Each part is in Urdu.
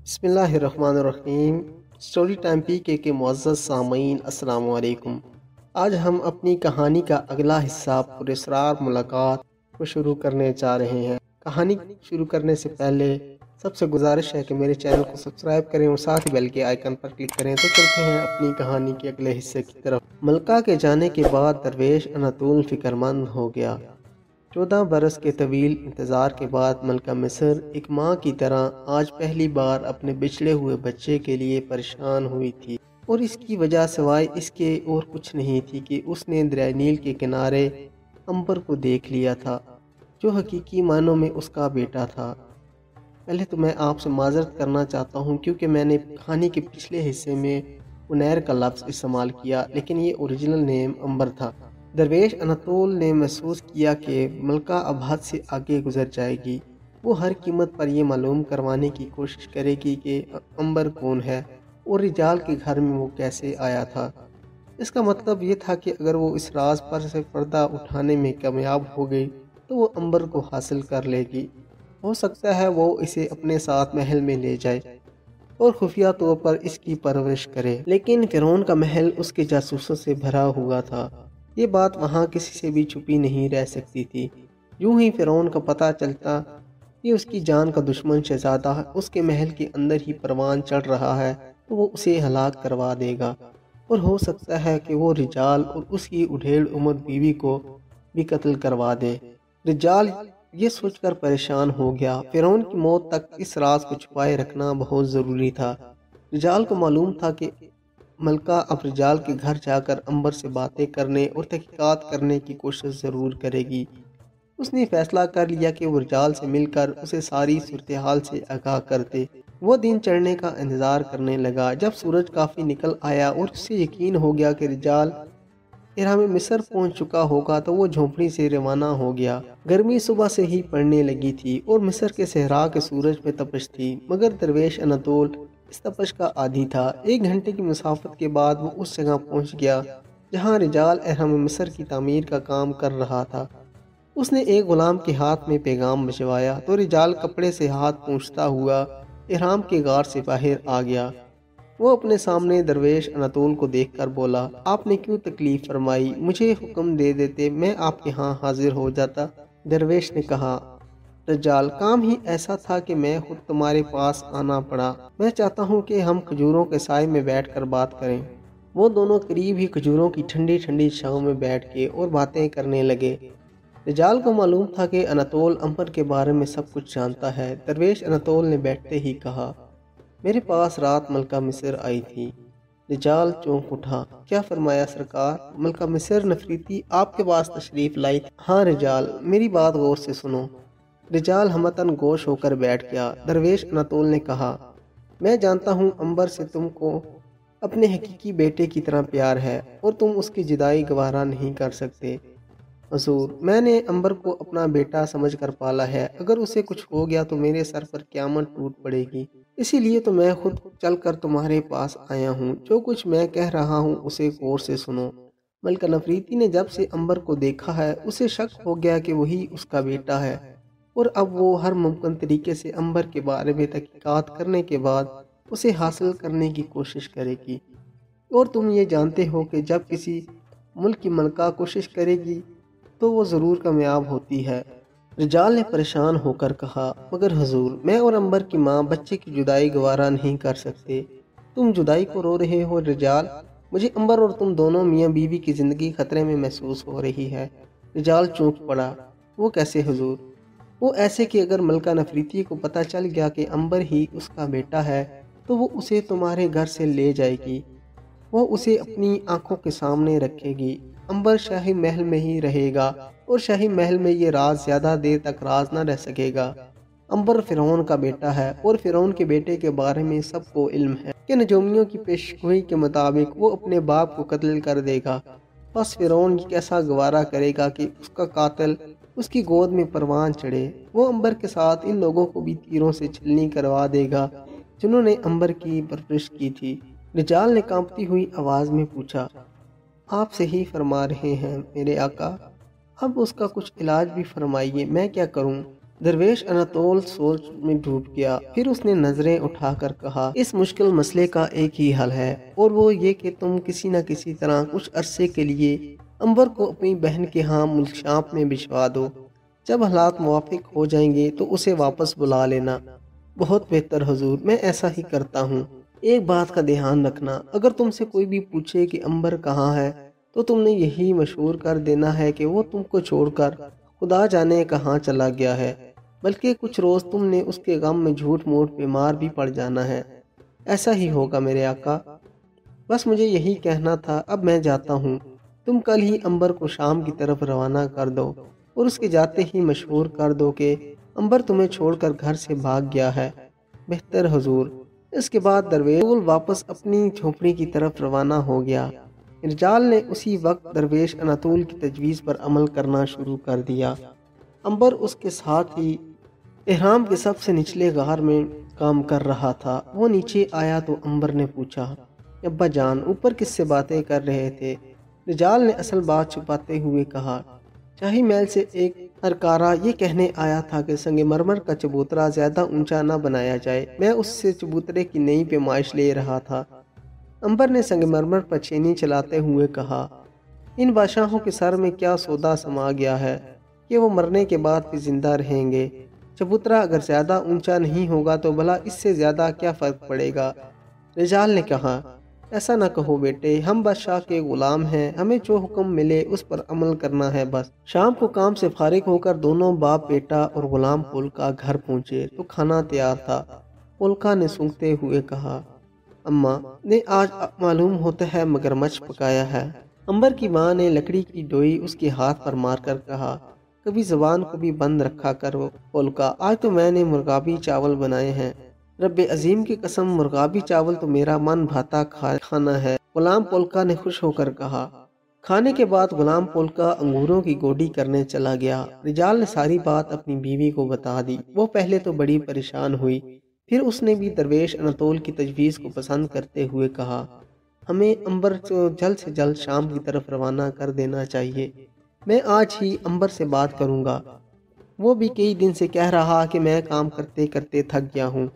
بسم اللہ الرحمن الرحیم۔ سٹوری ٹائم پی کے معزز سامعین السلام علیکم۔ آج ہم اپنی کہانی کا اگلا حصہ پراسرار ملاقات کو شروع کرنے جا رہے ہیں۔ کہانی شروع کرنے سے پہلے سب سے گزارش ہے کہ میرے چینل کو سبسکرائب کریں اور ساتھ ہی بیل کے آئیکن پر کلک کریں۔ تو چلتے ہیں اپنی کہانی کے اگلے حصے کی طرف۔ ملکہ کے جانے کے بعد درویش اناطول فکر مند ہو گیا۔ 14 برس کے طویل انتظار کے بعد ملکہ مصر ایک ماں کی طرح آج پہلی بار اپنے بچھڑے ہوئے بچے کے لیے پریشان ہوئی تھی، اور اس کی وجہ سوائے اس کے اور کچھ نہیں تھی کہ اس نے دریائے نیل کے کنارے عنبر کو دیکھ لیا تھا، جو حقیقی معنوں میں اس کا بیٹا تھا۔ پہلے تو میں آپ سے معذرت کرنا چاہتا ہوں کیونکہ میں نے کہانی کے پچھلے حصے میں عنیر کا لفظ استعمال کیا، لیکن یہ اوریجنل نیم عنبر تھا۔ درویش اناطول نے محسوس کیا کہ ملکہ اب حد سے آگے گزر جائے گی۔ وہ ہر قیمت پر یہ معلوم کروانے کی کوشش کرے گی کہ عنبر کون ہے اور رجال کے گھر میں وہ کیسے آیا تھا۔ اس کا مطلب یہ تھا کہ اگر وہ اس راز پر سے پردہ اٹھانے میں کامیاب ہو گئی تو وہ عنبر کو حاصل کر لے گی۔ ہو سکتا ہے وہ اسے اپنے ساتھ محل میں لے جائے اور خفیہ طور پر اس کی پرورش کرے، لیکن فرعون کا محل اس کے جاسوسوں سے بھرا ہوا تھا۔ یہ بات وہاں کسی سے بھی چھپی نہیں رہ سکتی تھی۔ یوں ہی فرعون کا پتہ چلتا کہ اس کی جان کا دشمن شہزادہ اس کے محل کے اندر ہی پروان چڑھ رہا ہے تو وہ اسے ہلاک کروا دے گا، اور ہو سکتا ہے کہ وہ رجال اور اس کی اڈھیڑ عمر بیوی کو بھی قتل کروا دے۔ رجال یہ سوچ کر پریشان ہو گیا۔ فرعون کی موت تک اس راز کو چھپائے رکھنا بہت ضروری تھا۔ رجال کو معلوم تھا کہ ملکہ اب رجال کے گھر جا کر عنبر سے باتیں کرنے اور تحقیقات کرنے کی کوشش ضرور کرے گی۔ اس نے فیصلہ کر لیا کہ وہ رجال سے مل کر اسے ساری صورتحال سے آگاہ کر دے۔ وہ دن چڑھنے کا انتظار کرنے لگا۔ جب سورج کافی نکل آیا اور اسے یقین ہو گیا کہ رجال اہرام مصر پہنچ چکا ہوگا تو وہ جھونپڑی سے روانہ ہو گیا۔ گرمی صبح سے ہی پڑنے لگی تھی اور مصر کے صحرا کے سورج میں تپش تھی، مگر درویش اناطول اس تپش کا عادی تھا۔ 1 گھنٹے کی مسافت کے بعد وہ اس جگہ پہنچ گیا جہاں رجال اہرام مصر کی تعمیر کا کام کر رہا تھا۔ اس نے ایک غلام کے ہاتھ میں پیغام بھجوایا تو رجال کپڑے سے ہاتھ پوچھتا ہوا اہرام کے غار سے باہر آ گیا۔ وہ اپنے سامنے درویش اناطول کو دیکھ کر بولا، آپ نے کیوں تکلیف فرمائی؟ مجھے حکم دے دیتے، میں آپ کے ہاں حاضر ہو جاتا۔ درویش نے کہا، رجال، کام ہی ایسا تھا کہ میں خود تمہارے پاس آنا پڑا۔ میں چاہتا ہوں کہ ہم کھجوروں کے سائے میں بیٹھ کر بات کریں۔ وہ دونوں قریب ہی کھجوروں کی ٹھنڈی ٹھنڈی چھاؤں میں بیٹھ کے اور باتیں کرنے لگے۔ رجال کو معلوم تھا کہ اناطول عنبر کے بارے میں سب کچھ جانتا ہے۔ درویش اناطول نے بیٹھتے ہی کہا، میرے پاس رات ملکہ مصر آئی تھی۔ رجال چونک اٹھا، کیا فرمایا سرکار؟ ملکہ مصر نفریتی آپ کے پاس تشریف لائی تھی؟ ہاں رجال، میری بات غور سے سنو۔ رجال ہمتاً گوش ہو کر بیٹھ گیا۔ درویش اناطول نے کہا، میں جانتا ہوں عنبر سے تم کو اپنے حقیقی بیٹے کی طرح پیار ہے اور تم اس کی جدائی گوارا نہیں کر سکتے۔ حضور، میں نے عنبر کو اپنا بیٹا سمجھ کر پالا ہے۔ اگر اسے کچھ ہو گیا تو میرے سر پر قیامت ٹوٹ پڑے گی۔ اسی لیے تو میں خود چل کر تمہارے پاس آیا ہوں۔ جو کچھ میں کہہ رہا ہوں اسے غور سے سنو۔ ملکہ نفریتی نے جب سے عنبر کو دیکھا ہے اسے شک ہو گیا کہ وہی اس کا بیٹا ہے، اور اب وہ ہر ممکن طریقے سے عنبر کے بارے میں تحقیقات کرنے کے بعد اسے حاصل کرنے کی کوشش کرے گی۔ اور تم یہ جانتے ہو کہ جب کسی ملک کی ملکہ کوشش کرے گی تو وہ ضرور کامیاب ہوتی ہے۔ رجال نے پریشان ہو کر کہا، مگر حضور، میں اور عنبر کی ماں بچے کی جدائی گوارا نہیں کر سکتے۔ تم جدائی کو رو رہے ہو رجال؟ مجھے عنبر اور تم دونوں میاں بیوی کی زندگی خطرے میں محسوس ہو رہی ہے۔ رجال چونک پڑا، وہ کیسے حضور؟ وہ ایسے کہ اگر ملکہ نفریتی کو پتہ چل گیا کہ عنبر ہی اس کا بیٹا ہے تو وہ اسے تمہارے گھر سے لے جائے گی۔ وہ اسے اپنی آنکھوں کے سامنے رکھے گی۔ عنبر شاہی محل میں ہی رہے گا اور شاہی محل میں یہ راز زیادہ دیر تک راز نہ رہ سکے گا۔ عنبر فرعون کا بیٹا ہے اور فرعون کے بیٹے کے بارے میں سب کو علم ہے کہ نجومیوں کی پیشگوئی کے مطابق وہ اپنے باپ کو قتل کر دے گا۔ بس فرعون کیسا گوارا کرے گا کہ اس کا قاتل اس کی گود میں پروان چڑھے؟ وہ عنبر کے ساتھ ان لوگوں کو بھی تیروں سے چھلنی کروا دے گا جنہوں نے عنبر کی پرورش کی تھی۔ رجال نے کانپتی ہوئی آواز میں پوچھا، آپ صحیح فرما رہے ہیں میرے آقا، اب اس کا کچھ علاج بھی فرمائیے، میں کیا کروں؟ درویش اناتول سوچ میں ڈوب گیا، پھر اس نے نظریں اٹھا کر کہا، اس مشکل مسئلے کا ایک ہی حل ہے، اور وہ یہ کہ تم کسی نہ کسی طرح کچھ عرصے کے لیے امبر کو اپنی بہن کے ہاں ملک شام میں بھجوا دو۔ جب حالات موافق ہو جائیں گے تو اسے واپس بلا لینا۔ بہت بہتر حضور، میں ایسا ہی کرتا ہوں۔ ایک بات کا دھیان رکھنا، اگر تم سے کوئی بھی پوچھے کہ امبر کہاں ہے تو تم نے یہی مشہور کر دینا ہے کہ وہ تم کو چھوڑ کر خدا جانے کہاں چلا گیا ہے، بلکہ کچھ روز تم نے اس کے غم میں جھوٹ موٹ بیمار بھی پڑ جانا ہے۔ ایسا ہی ہوگا میرے آقا، بس مجھے یہی کہنا تھا، اب میں جاتا ہوں۔ تم کل ہی امبر کو شام کی طرف روانہ کر دو اور اس کے جاتے ہی مشہور کر دو کہ امبر تمہیں چھوڑ کر گھر سے بھاگ گیا ہے۔ بہتر حضور۔ اس کے بعد درویش واپس اپنی جھونپڑی کی طرف روانہ ہو گیا۔ رجال نے اسی وقت درویش اناتول کی تجویز پر عمل کرنا شروع کر دیا۔ امبر اس کے ساتھ ہی احرام کے سب سے نچلے غار میں کام کر رہا تھا۔ وہ نیچے آیا تو امبر نے پوچھا، ابا جان اوپر کس سے باتیں کر رہے تھے؟ رجال نے اصل بات چھپاتے ہوئے کہا، شاہی محل سے ایک ہرکارہ یہ کہنے آیا تھا کہ سنگ مرمر کا چبوترا زیادہ اونچا نہ بنایا جائے، میں اس سے چبوترے کی نئی پیمائش لے رہا تھا۔ امبر نے سنگ مرمر پر چھینی چلاتے ہوئے کہا، ان بادشاہوں کے سر میں کیا سودا سما گیا ہے کہ وہ مرنے کے بعد بھی زندہ رہیں گے؟ چبوترا اگر زیادہ اونچا نہیں ہوگا تو بھلا اس سے زیادہ کیا فرق پڑے گا؟ رجال نے کہا، ایسا نہ کہو بیٹے، ہم بادشاہ کے غلام ہیں، ہمیں جو حکم ملے اس پر عمل کرنا ہے بس۔ شام کو کام سے فارغ ہو کر دونوں باپ بیٹا اور غلام پولکا گھر پہنچے تو کھانا تیار تھا۔ پولکا نے سونگتے ہوئے کہا، اماں نے آج معلوم ہوتا ہے مگرمچھ پکایا ہے۔ امبر کی ماں نے لکڑی کی ڈوئی اس کے ہاتھ پر مار کر کہا، کبھی زبان کو بھی بند رکھا کرو پولکا، آج تو میں نے مرغابی چاول بنائے ہیں۔ رب عظیم کی قسم، مرغابی چاول تو میرا من بھاتا کھانا ہے، غلام پولکا نے خوش ہو کر کہا۔ کھانے کے بعد غلام پولکا انگوروں کی گوڈی کرنے چلا گیا۔ رجال نے ساری بات اپنی بیوی کو بتا دی۔ وہ پہلے تو بڑی پریشان ہوئی، پھر اس نے بھی درویش اناتول کی تجویز کو پسند کرتے ہوئے کہا، ہمیں امبر کو جلد سے جلد شام کی طرف روانہ کر دینا چاہیے۔ میں آج ہی امبر سے بات کروں گا، وہ بھی کئی دن سے کہہ رہا کہ میں کام کرتے کرتے تھک گیا ہوں۔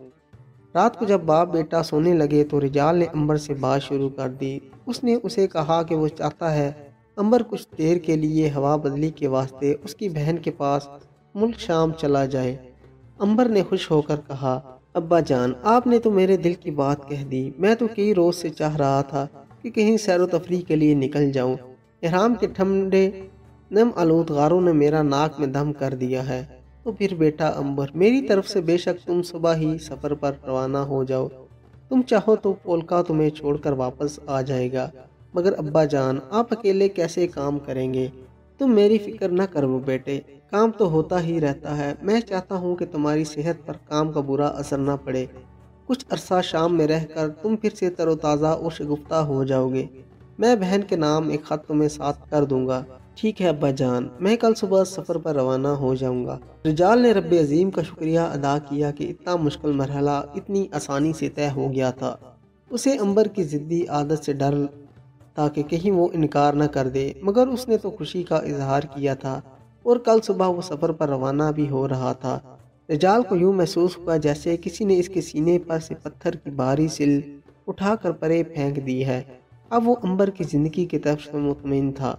رات کو جب باپ بیٹا سونے لگے تو رجال نے امبر سے بات شروع کر دی۔ اس نے اسے کہا کہ وہ چاہتا ہے امبر کچھ دیر کے لیے ہوا بدلی کے واسطے اس کی بہن کے پاس ملک شام چلا جائے۔ امبر نے خوش ہو کر کہا، ابا جان آپ نے تو میرے دل کی بات کہہ دی، میں تو کئی روز سے چاہ رہا تھا کہ کہیں سیر و تفریح کے لیے نکل جاؤں۔ احرام کے ٹھنڈے نم آلود غاروں نے میرا ناک میں دم کر دیا ہے۔ تو پھر بیٹا امبر، میری طرف سے بے شک تم صبح ہی سفر پر روانہ ہو جاؤ۔ تم چاہو تو پولکا تمہیں چھوڑ کر واپس آ جائے گا، مگر ابا جان آپ اکیلے کیسے کام کریں گے؟ تم میری فکر نہ کرو بیٹے، کام تو ہوتا ہی رہتا ہے۔ میں چاہتا ہوں کہ تمہاری صحت پر کام کا برا اثر نہ پڑے۔ کچھ عرصہ شام میں رہ کر تم پھر سے تر و تازہ اور شگفتہ ہو جاؤ گے۔ میں بہن کے نام ایک خط تمہیں ساتھ کر دوں گا۔ ٹھیک ہے ابا جان، میں کل صبح سفر پر روانہ ہو جاؤں گا۔ رجال نے رب عظیم کا شکریہ ادا کیا کہ اتنا مشکل مرحلہ اتنی آسانی سے طے ہو گیا تھا۔ اسے امبر کی ضدی عادت سے ڈر تھا کہ کہیں وہ انکار نہ کر دے، مگر اس نے تو خوشی کا اظہار کیا تھا اور کل صبح وہ سفر پر روانہ بھی ہو رہا تھا۔ رجال کو یوں محسوس ہوا جیسے کسی نے اس کے سینے پر سے پتھر کی بھاری سل اٹھا کر پرے پھینک دی ہے۔ اب وہ امبر کی زندگی کی طرف سے مطمئن تھا۔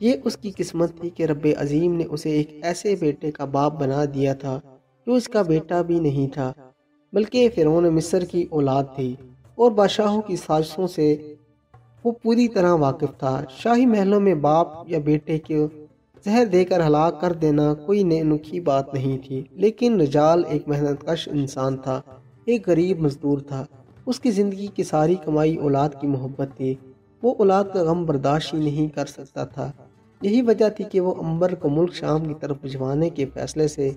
یہ اس کی قسمت تھی کہ رب عظیم نے اسے ایک ایسے بیٹے کا باپ بنا دیا تھا جو اس کا بیٹا بھی نہیں تھا، بلکہ فرعون مصر کی اولاد تھی، اور بادشاہوں کی سازشوں سے وہ پوری طرح واقف تھا۔ شاہی محلوں میں باپ یا بیٹے کو زہر دے کر ہلاک کر دینا کوئی انوکھی بات نہیں تھی، لیکن رجال ایک محنت کش انسان تھا، ایک غریب مزدور تھا۔ اس کی زندگی کی ساری کمائی اولاد کی محبت تھی۔ وہ اولاد کا غم برداشت ہی نہیں کر سکتا تھا۔ یہی وجہ تھی کہ وہ امبر کو ملک شام کی طرف بھجوانے کے فیصلے سے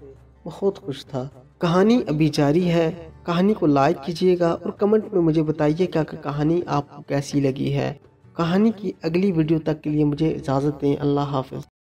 بہت خوش تھا۔ کہانی ابھی جاری ہے، کہانی کو لائک کیجیے گا اور کمنٹ میں مجھے بتائیے کہ کہانی آپ کو کیسی لگی ہے۔ کہانی کی اگلی ویڈیو تک کے لیے مجھے اجازت دیں۔ اللہ حافظ۔